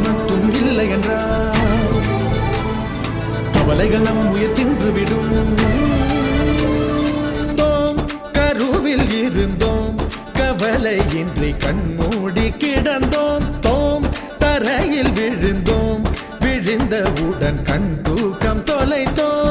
காதல் மட்டும் இல்லை என்றால் கவலைகள் நம் உயிர் தின்றுவிடும். கருவில் இருந்தோம், கவலையின்றி கண்மூடி கிடந்தோம். தரையில் விழுந்தோம், விழுந்தவுடன் கண் தூக்கம் தொலைத்தோம்.